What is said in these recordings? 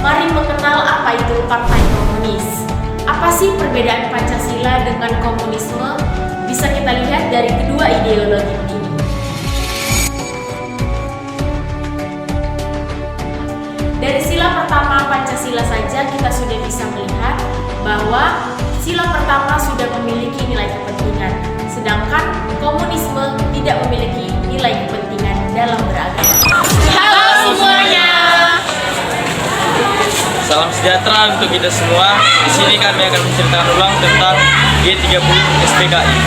Mari mengenal apa itu Partai Komunis. Apa sih perbedaan Pancasila dengan komunisme? Bisa kita lihat dari kedua ideologi ini. Dari sila pertama Pancasila saja kita sudah bisa melihat bahwa sila pertama sudah memiliki nilai kepentingan, sedangkan komunisme tidak memiliki nilai kepentingan dalam beragama. Halo semuanya. Salam sejahtera untuk kita semua. Di sini kami akan menceritakan ulang tentang G30 SPKI.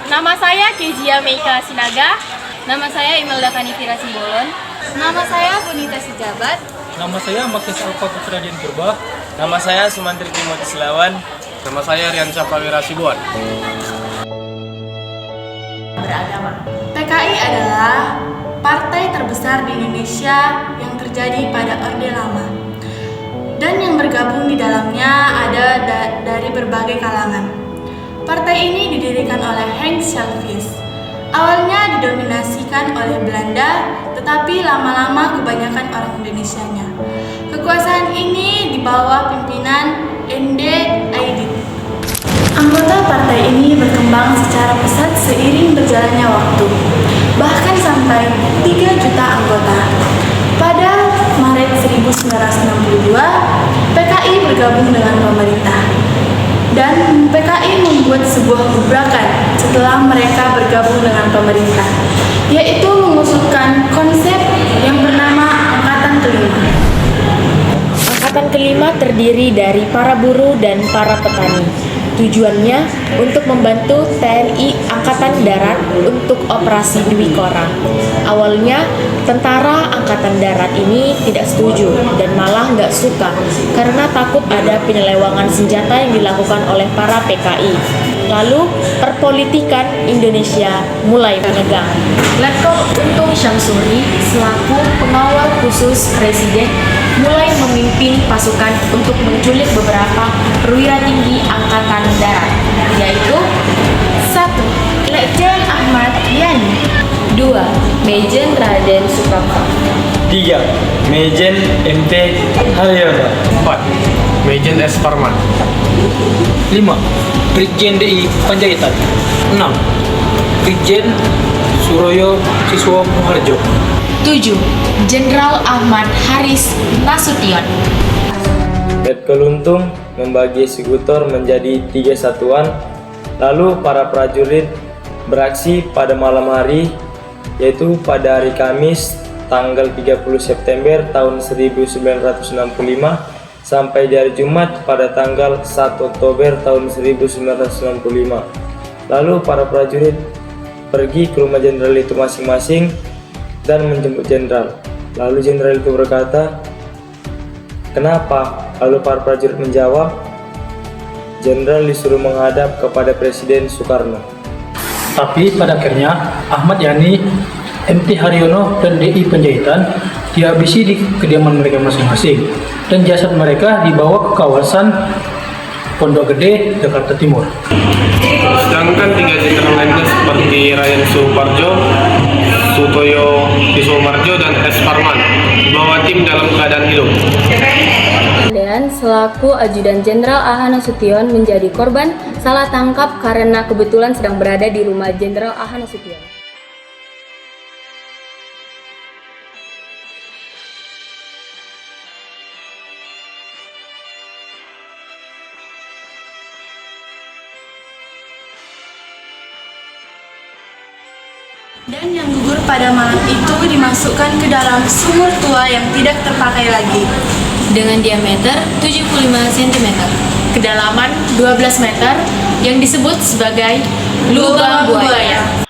Nama saya Kezia Meika Sinaga. Nama saya Imelda Kanifira Simbolon. Nama saya Bunita Sejabat. Nama saya Makis Alfa Putra Dian Purba. Nama saya Sumantri Timothy Selawan. Nama saya Riansyah Prawira Sibuan. Beragama. PKI adalah partai terbesar di Indonesia yang terjadi pada Orde Lama dan yang bergabung di dalamnya ada dari berbagai kalangan. Partai ini didirikan oleh Henk Schelvis. Awalnya didominasikan oleh Belanda, tetapi lama-lama kebanyakan orang Indonesianya. Kekuasaan ini di bawah pimpinan ND Aidit. Anggota partai ini berkembang secara pesat seiring berjalannya waktu, bahkan sampai 3 juta anggota. Pada Maret 1962, PKI bergabung dengan pemerintah. Dan PKI membuat sebuah gebrakan setelah mereka bergabung dengan pemerintah, yaitu mengusulkan konsep yang bernama Angkatan Kelima. Angkatan Kelima terdiri dari para buruh dan para petani. Tujuannya untuk membantu TNI Angkatan Darat untuk operasi Dwi Korang. Awalnya, tentara Angkatan Darat ini tidak setuju dan malah nggak suka karena takut ada penyelewangan senjata yang dilakukan oleh para PKI. Lalu, perpolitikan Indonesia mulai menegang. Letkol Untung Syamsuri selaku pengawal khusus Presiden mulai memimpin pasukan untuk menculik beberapa perwira tinggi Angkatan Darat, yaitu 1. Letjen Ahmad Yani, 2. Mejen Raden Suprapto, 3. Mejen MT Haryono, 4. Mejen S. Parman. 5. Brigjen DI Panjaitan. 6. Brigjen Suroyo Siswo Muharjo. 7. Jenderal Ahmad Haris Nasution. Letkol Untung membagi eksekutor menjadi 3 satuan. Lalu para prajurit beraksi pada malam hari, yaitu pada hari Kamis tanggal 30 September tahun 1965 sampai di hari Jumat pada tanggal 1 Oktober tahun 1965. Lalu para prajurit pergi ke rumah jenderal itu masing-masing dan menjemput jenderal. Lalu jenderal itu berkata, "Kenapa?" Lalu para prajurit menjawab, jenderal disuruh menghadap kepada Presiden Soekarno. Tapi pada akhirnya Ahmad Yani, MT Haryono, dan DI Panjaitan dihabisi di kediaman mereka masing-masing dan jasad mereka dibawa ke kawasan Pondok Gede, Jakarta Timur. Sedangkan 3 jenderal lainnya seperti Raden Suparjo, Sutoyo Disomarjo, dan S. Parman dibawa tim dalam keadaan hidup. Dan selaku Ajudan Jenderal AH Nasution menjadi korban salah tangkap karena kebetulan sedang berada di rumah Jenderal AH Nasution. Dan yang gugur pada malam itu dimasukkan ke dalam sumur tua yang tidak terpakai lagi. Dengan diameter 75 cm, Kedalaman 12 meter yang disebut sebagai lubang buaya.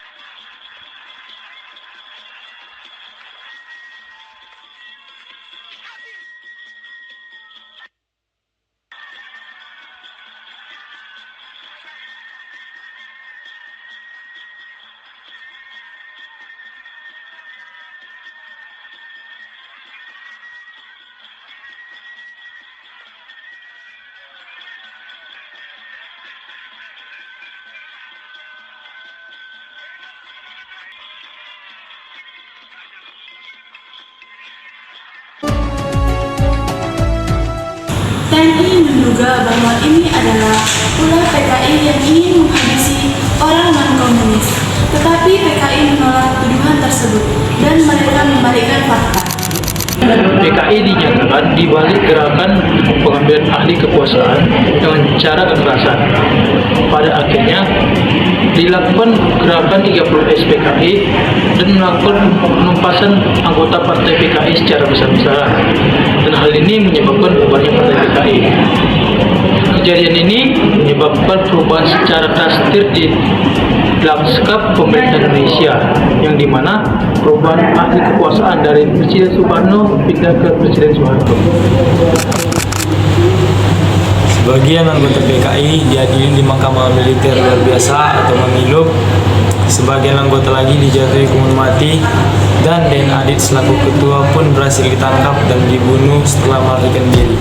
TNI menduga bahwa ini adalah ulah PKI yang ingin menghabisi orang non-komunis. Tetapi PKI menolak tuduhan tersebut dan mereka membalikkan fakta. PKI dinyatakan dibalik gerakan pengambilan alih kekuasaan dengan cara kekerasan. Pada akhirnya dilakukan gerakan 30 SPKI dan melakukan penumpasan anggota partai PKI secara besar-besaran. Dan hal ini menyebabkan bubarnya partai PKI. Kejadian ini menyebabkan perubahan secara drastis di lanskap pemerintahan Indonesia, yang dimana perubahan alih kekuasaan dari Presiden Soekarno pindah ke Presiden Soeharto. Sebagian anggota PKI diadili di Mahkamah Militer Luar Biasa atau Mamilup. Sebagian anggota lagi dijatuhi hukuman mati, dan Den Adit selaku ketua pun berhasil ditangkap dan dibunuh setelah melarikan diri.